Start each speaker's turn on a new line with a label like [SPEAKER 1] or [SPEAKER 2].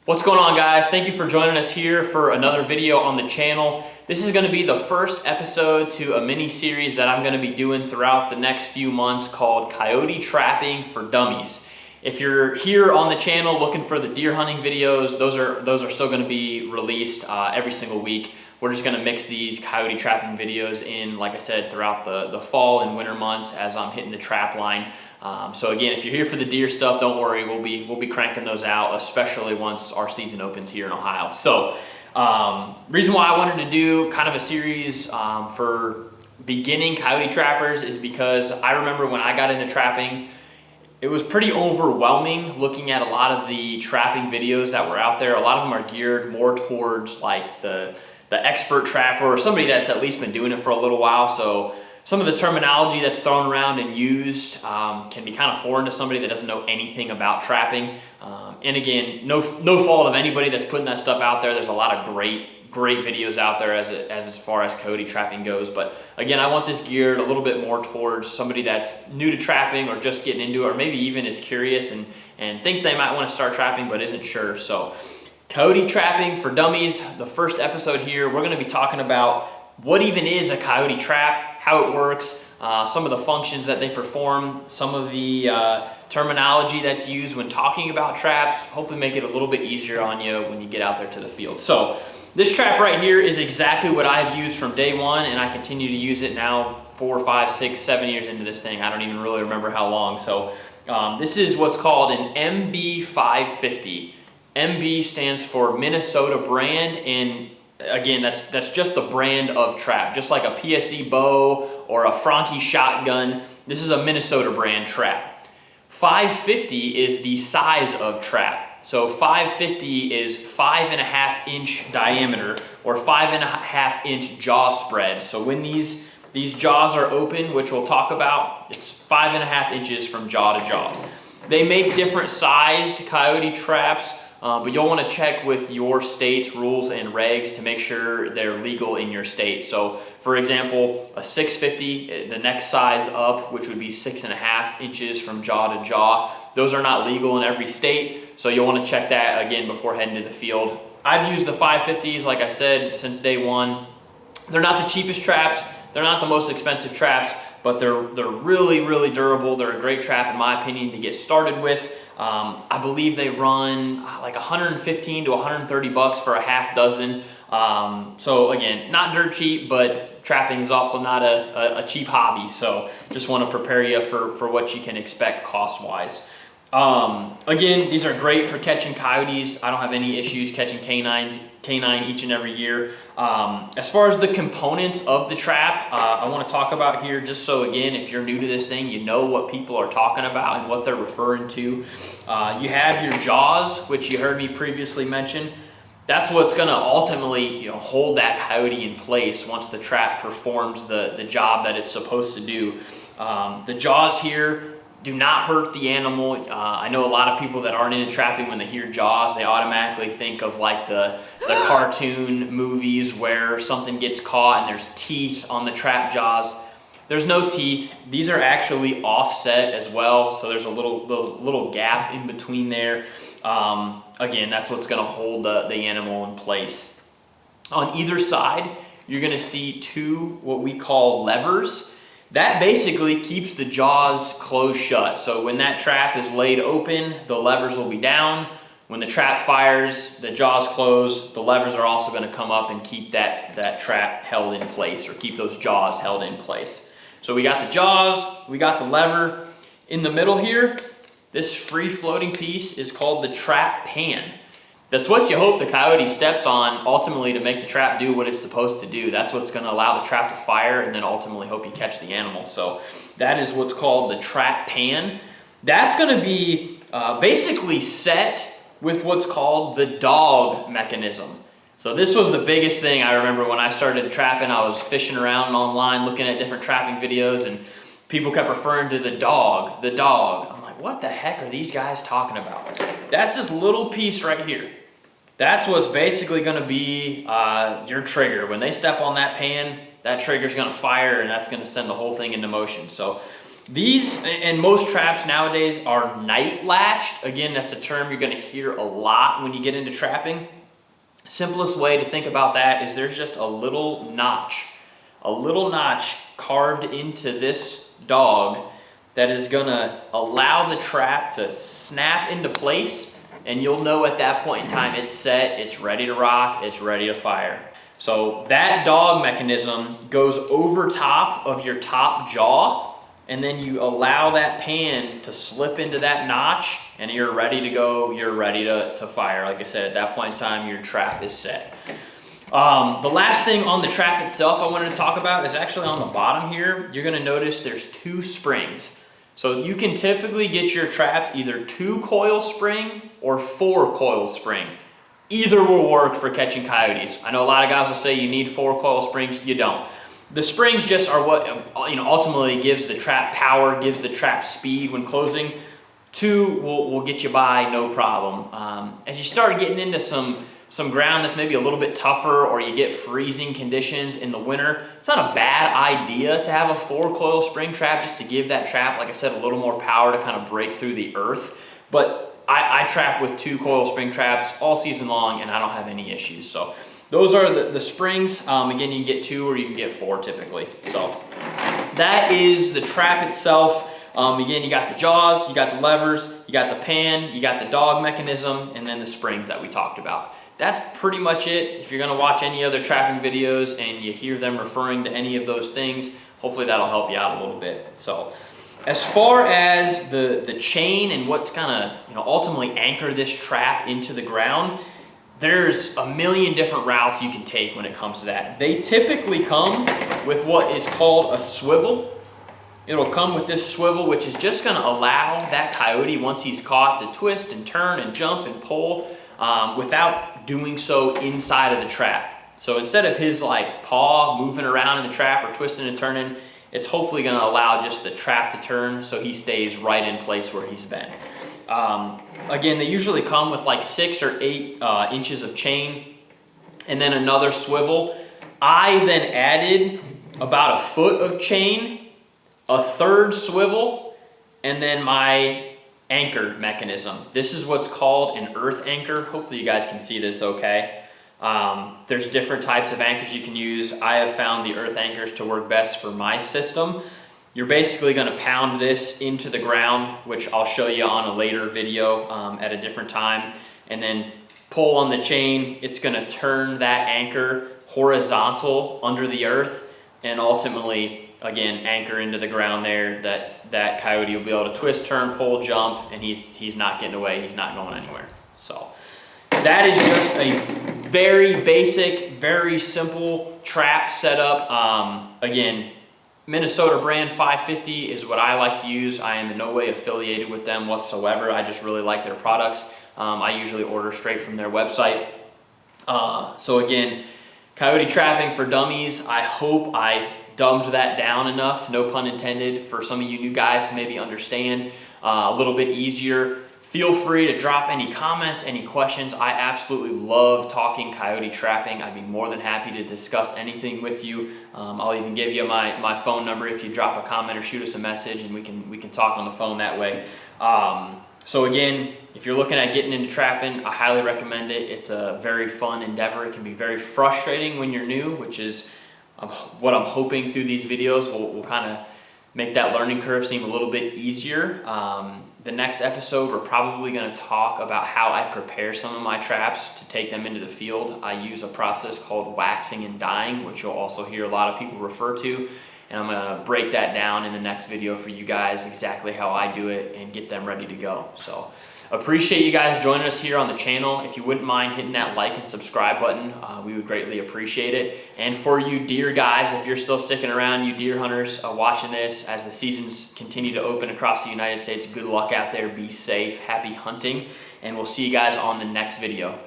[SPEAKER 1] What's going on, guys? Thank you for joining us here for another video on the channel. This is going to be the first episode to a mini series that I'm going to be doing throughout the next few months called Coyote Trapping for Dummies. If you're here on the channel looking for the deer hunting videos, those are still going to be released every single week. We're just going to mix these coyote trapping videos in, like I said, throughout the fall and winter months as I'm hitting the trap line. So again, if you're here for the deer stuff, don't worry, we'll be cranking those out, especially once our season opens here in Ohio. So reason why I wanted to do kind of a series for beginning coyote trappers is because I remember when I got into trapping, it was pretty overwhelming looking at a lot of the trapping videos that were out there. A lot of them are geared more towards like the expert trapper or somebody that's at least been doing it for a little while. So some of the terminology that's thrown around and used can be kind of foreign to somebody that doesn't know anything about trapping. And again, no fault of anybody that's putting that stuff out there. There's a lot of great videos out there as far as coyote trapping goes. But again, I want this geared a little bit more towards somebody that's new to trapping or just getting into it, or maybe even is curious and thinks they might want to start trapping but isn't sure. So Coyote Trapping for Dummies, the first episode here, we're going to be talking about what even is a coyote trap, how it works, some of the functions that they perform, some of the terminology that's used when talking about traps, hopefully make it a little bit easier on you when you get out there to the field. So this trap right here is exactly what I've used from day one, and I continue to use it now 4, 5, 6, 7 years into this thing. I don't even really remember how long. So this is what's called an MB 550. MB stands for Minnesota brand, and again, that's just the brand of trap. Just like a PSE bow or a Franke shotgun, this is a Minnesota brand trap. 550 is the size of trap. So 550 is 5.5 inch diameter or 5.5 inch jaw spread. So when these jaws are open, which we'll talk about, it's 5.5 inches from jaw to jaw. They make different sized coyote traps, but you'll want to check with your state's rules and regs to make sure they're legal in your state. So for example, a 650, the next size up, which would be 6.5 inches from jaw to jaw, those are not legal in every state. So you'll want to check that again before heading to the field. I've used the 550s, like I said, since day one. They're not the cheapest traps. They're not the most expensive traps, but they're really durable. They're a great trap in my opinion to get started with. I believe they run like 115 to 130 bucks for a half dozen. So again, not dirt cheap, but trapping is also not a cheap hobby. So just want to prepare you for what you can expect cost wise. Again, these are great for catching coyotes. I don't have any issues catching canine each and every year. As far as the components of the trap, I want to talk about here, just so again, if you're new to this thing, you know what people are talking about and what they're referring to. You have your jaws, which you heard me previously mention. That's what's going to ultimately, hold that coyote in place once the trap performs the job that it's supposed to do. The jaws here do not hurt the animal. I know a lot of people that aren't into trapping, when they hear jaws, they automatically think of like the cartoon movies where something gets caught and there's teeth on the trap jaws. There's no teeth. These are actually offset as well, so there's a little gap in between there. Again, that's what's going to hold the animal in place. On either side, you're going to see two what we call levers. That basically keeps the jaws closed shut. So when that trap is laid open, the levers will be down. When the trap fires, the jaws close. The levers are also going to come up and keep that trap held in place, or keep those jaws held in place. So we got the jaws, we got the lever. In the middle here, this free floating piece is called the trap pan. That's what you hope the coyote steps on ultimately to make the trap do what it's supposed to do. That's what's going to allow the trap to fire and then ultimately hope you catch the animal. So that is what's called the trap pan. That's going to be basically set with what's called the dog mechanism. So this was the biggest thing I remember when I started trapping. I was fishing around online looking at different trapping videos, and people kept referring to the dog, the dog. I'm like, what the heck are these guys talking about? That's this little piece right here. That's what's basically going to be your trigger. When they step on that pan, that trigger is going to fire, and that's going to send the whole thing into motion. So These and most traps nowadays are night latched. Again, that's a term you're going to hear a lot when you get into trapping. Simplest way to think about that is there's just a little notch carved into this dog that is going to allow the trap to snap into place, and you'll know at that point in time it's set, it's ready to rock, it's ready to fire. So that dog mechanism goes over top of your top jaw, and then you allow that pan to slip into that notch, and you're ready to go, you're ready to fire. Like I said, at that point in time, your trap is set. The last thing on the trap itself I wanted to talk about is actually on the bottom here. You're gonna notice there's 2 springs. So you can typically get your traps either 2 coil spring or 4 coil spring. Either will work for catching coyotes. I know a lot of guys will say you need 4 coil springs, you don't. The springs just are what ultimately gives the trap power, gives the trap speed when closing. 2 will get you by no problem. As you start getting into some ground that's maybe a little bit tougher, or you get freezing conditions in the winter, it's not a bad idea to have a 4 coil spring trap just to give that trap, like I said, a little more power to kind of break through the earth. But I trap with 2 coil spring traps all season long, and I don't have any issues. So those are the springs. Again, you can get 2 or you can get 4 typically. So that is the trap itself. Again, you got the jaws, you got the levers, you got the pan, you got the dog mechanism, and then the springs that we talked about. That's pretty much it. If you're gonna watch any other trapping videos and you hear them referring to any of those things, hopefully that'll help you out a little bit. So as far as the chain and what's gonna ultimately anchor this trap into the ground, there's a million different routes you can take when it comes to that. They typically come with what is called a swivel. It'll come with this swivel, which is just gonna allow that coyote, once he's caught, to twist and turn and jump and pull without doing so inside of the trap. So instead of his paw moving around in the trap or twisting and turning, it's hopefully gonna allow just the trap to turn so he stays right in place where he's been. Again, they usually come with 6 or 8 inches of chain and then another swivel. I then added about 1 foot of chain, a 3rd swivel, and then my anchor mechanism. This is what's called an earth anchor. Hopefully you guys can see this okay. There's different types of anchors you can use. I have found the earth anchors to work best for my system. You're basically gonna pound this into the ground, which I'll show you on a later video at a different time, and then pull on the chain. It's gonna turn that anchor horizontal under the earth, and ultimately, again, anchor into the ground there. That coyote will be able to twist, turn, pull, jump, and he's not getting away, he's not going anywhere. So that is just a very basic, very simple trap setup. Again, Minnesota brand 550 is what I like to use. I am in no way affiliated with them whatsoever. I just really like their products. I usually order straight from their website. So again, coyote trapping for dummies. I hope I dumbed that down enough, no pun intended, for some of you new guys to maybe understand a little bit easier. Feel free to drop any comments, any questions. I absolutely love talking coyote trapping. I'd be more than happy to discuss anything with you. I'll even give you my phone number if you drop a comment or shoot us a message, and we can talk on the phone that way. So again, if you're looking at getting into trapping, I highly recommend it. It's a very fun endeavor. It can be very frustrating when you're new, which is what I'm hoping through these videos will kind of make that learning curve seem a little bit easier. The next episode, we're probably going to talk about how I prepare some of my traps to take them into the field. I use a process called waxing and dyeing, which you'll also hear a lot of people refer to. And I'm going to break that down in the next video for you guys, exactly how I do it and get them ready to go. So appreciate you guys joining us here on the channel. If you wouldn't mind hitting that like and subscribe button, we would greatly appreciate it. And for you deer guys, if you're still sticking around, you deer hunters watching this as the seasons continue to open across the United States, good luck out there, be safe, happy hunting, and we'll see you guys on the next video.